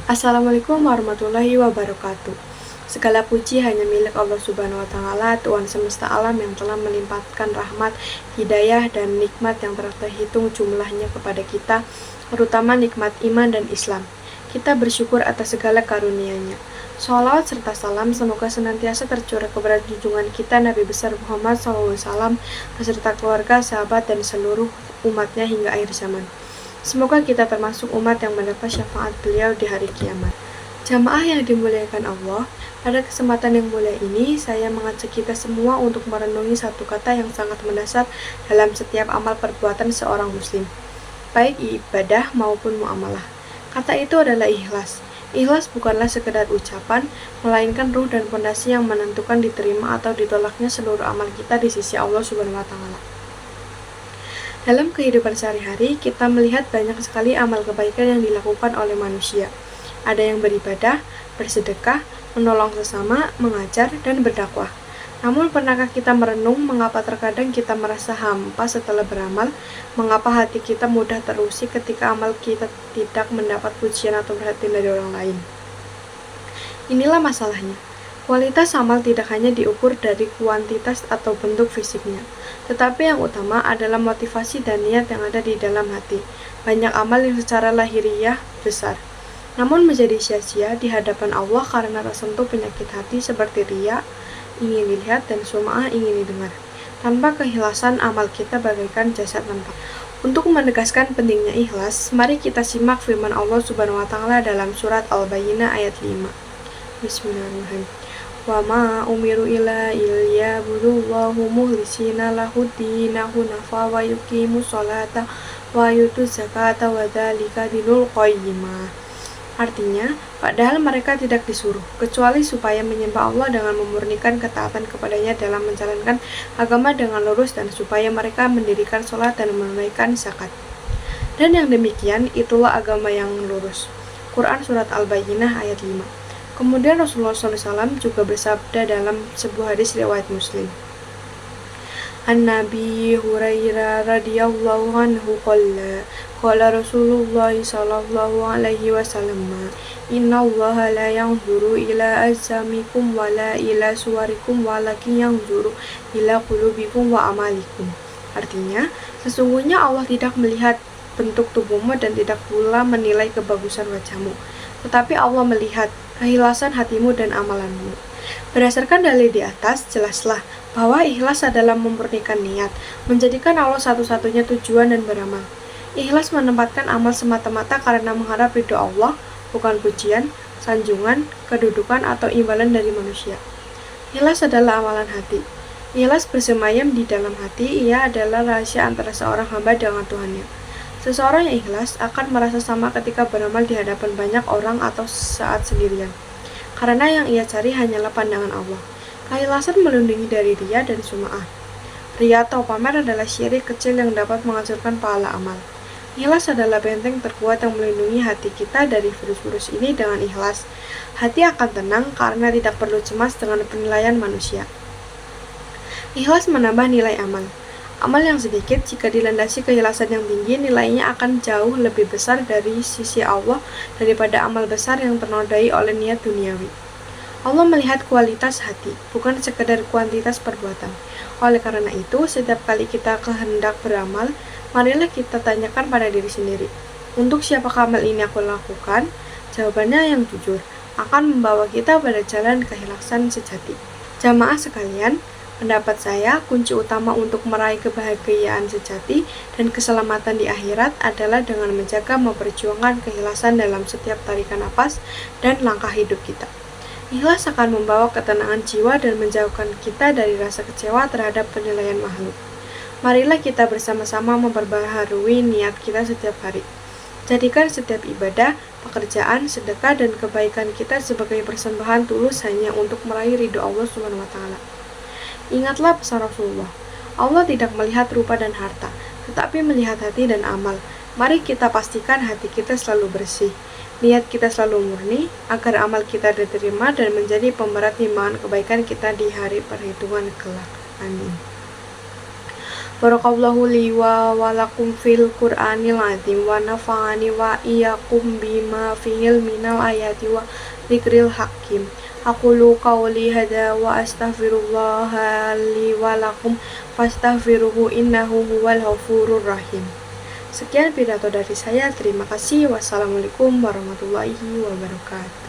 Assalamualaikum warahmatullahi wabarakatuh. Segala puji hanya milik Allah Subhanahu wa Ta'ala, Tuhan semesta alam yang telah melimpahkan rahmat, hidayah, dan nikmat yang tak terhitung jumlahnya kepada kita, terutama nikmat iman dan Islam. Kita bersyukur atas segala karunia-Nya. Sholawat serta salam semoga senantiasa tercurah kepada junjungan kita Nabi besar Muhammad SAW beserta keluarga, sahabat, dan seluruh umatnya hingga akhir zaman. Semoga kita termasuk umat yang mendapat syafaat beliau di hari kiamat. Jamaah yang dimuliakan Allah, pada kesempatan yang mulia ini, saya mengajak kita semua untuk merenungi satu kata yang sangat mendasar dalam setiap amal perbuatan seorang muslim, baik ibadah maupun muamalah. Kata itu adalah ikhlas. Ikhlas bukanlah sekedar ucapan, melainkan ruh dan pondasi yang menentukan diterima atau ditolaknya seluruh amal kita di sisi Allah Subhanahu wa Ta'ala. Dalam kehidupan sehari-hari, kita melihat banyak sekali amal kebaikan yang dilakukan oleh manusia. Ada yang beribadah, bersedekah, menolong sesama, mengajar, dan berdakwah. Namun, pernahkah kita merenung mengapa terkadang kita merasa hampa setelah beramal? Mengapa hati kita mudah terusik ketika amal kita tidak mendapat pujian atau perhatian dari orang lain? Inilah masalahnya. Kualitas amal tidak hanya diukur dari kuantitas atau bentuk fisiknya, tetapi yang utama adalah motivasi dan niat yang ada di dalam hati. Banyak amal yang secara lahiriah besar, namun menjadi sia-sia di hadapan Allah karena tersentuh penyakit hati seperti riya, ingin dilihat, dan sum'ah, ingin didengar. Tanpa keikhlasan, amal kita bagaikan jasad tanpa. Untuk menegaskan pentingnya ikhlas, mari kita simak firman Allah Subhanahu wa Ta'ala dalam surat Al-Bayyinah ayat 5. Bismillahirrahmanirrahim. Wa ma umiru illa liya'budullaha mukhlishina lahuddina hunafa wa yuqimus sholata wa yutuz zakata wa dzalika dinul qayyimah. Artinya, padahal mereka tidak disuruh kecuali supaya menyembah Allah dengan memurnikan ketaatan kepadanya dalam menjalankan agama dengan lurus, dan supaya mereka mendirikan sholat dan menunaikan zakat. Dan yang demikian itulah agama yang lurus. Quran Surat Al-Bayyinah ayat 5. Kemudian Rasulullah SAW juga bersabda dalam sebuah hadis riwayat Muslim. An-Nabi Hurairah radhiyallahu anhu qala Rasulullah sallallahu alaihi wasallam, innallaha la yanzuru ila ajsamikum wa la ila suwarikum walakin yanzuru ila qulubikum wa amalikum. Artinya, sesungguhnya Allah tidak melihat bentuk tubuhmu dan tidak pula menilai kebagusan wajahmu, tetapi Allah melihat keikhlasan hatimu dan amalanmu. Berdasarkan dalil di atas, jelaslah bahwa ikhlas adalah memurnikan niat, menjadikan Allah satu-satunya tujuan dan beramal. Ikhlas menempatkan amal semata-mata karena mengharap ridho Allah, bukan pujian, sanjungan, kedudukan, atau imbalan dari manusia. Ikhlas adalah amalan hati. Ikhlas bersemayam di dalam hati, ia adalah rahasia antara seorang hamba dengan Tuhannya. Seseorang yang ikhlas akan merasa sama ketika beramal di hadapan banyak orang atau saat sendirian, karena yang ia cari hanyalah pandangan Allah. Keikhlasan melindungi dari riya dan sum'ah. Riya atau pamer adalah syirik kecil yang dapat menghancurkan pahala amal. Ikhlas adalah benteng terkuat yang melindungi hati kita dari virus-virus ini. Dengan ikhlas, hati akan tenang karena tidak perlu cemas dengan penilaian manusia. Ikhlas menambah nilai amal. Amal yang sedikit, jika dilandasi keikhlasan yang tinggi, nilainya akan jauh lebih besar dari sisi Allah daripada amal besar yang ternodai oleh niat duniawi. Allah melihat kualitas hati, bukan sekedar kuantitas perbuatan. Oleh karena itu, setiap kali kita kehendak beramal, marilah kita tanyakan pada diri sendiri, untuk siapakah amal ini aku lakukan? Jawabannya yang jujur akan membawa kita pada jalan keikhlasan sejati. Jamaah sekalian, pendapat saya, kunci utama untuk meraih kebahagiaan sejati dan keselamatan di akhirat adalah dengan menjaga memperjuangkan keikhlasan dalam setiap tarikan napas dan langkah hidup kita. Ikhlas akan membawa ketenangan jiwa dan menjauhkan kita dari rasa kecewa terhadap penilaian makhluk. Marilah kita bersama-sama memperbaharui niat kita setiap hari. Jadikan setiap ibadah, pekerjaan, sedekah, dan kebaikan kita sebagai persembahan tulus hanya untuk meraih ridho Allah Subhanahu wa Ta'ala. Ingatlah pesan Rasulullah, Allah tidak melihat rupa dan harta, tetapi melihat hati dan amal. Mari kita pastikan hati kita selalu bersih, niat kita selalu murni, agar amal kita diterima dan menjadi pemberat timbangan kebaikan kita di hari perhitungan kelak. Amin. Barakallahu li wa lakum fil Qur'anil azim wa nafa'ani wa iyyakum bima fihil minal ayati wa dzikril hakim. Aqulu qawli hadza wa astaghfirullaha li wa lakum fastaghfiruhu innahu huwal ghafurur rahim. Sekian pidato dari saya. Terima kasih. Wassalamualaikum warahmatullahi wabarakatuh.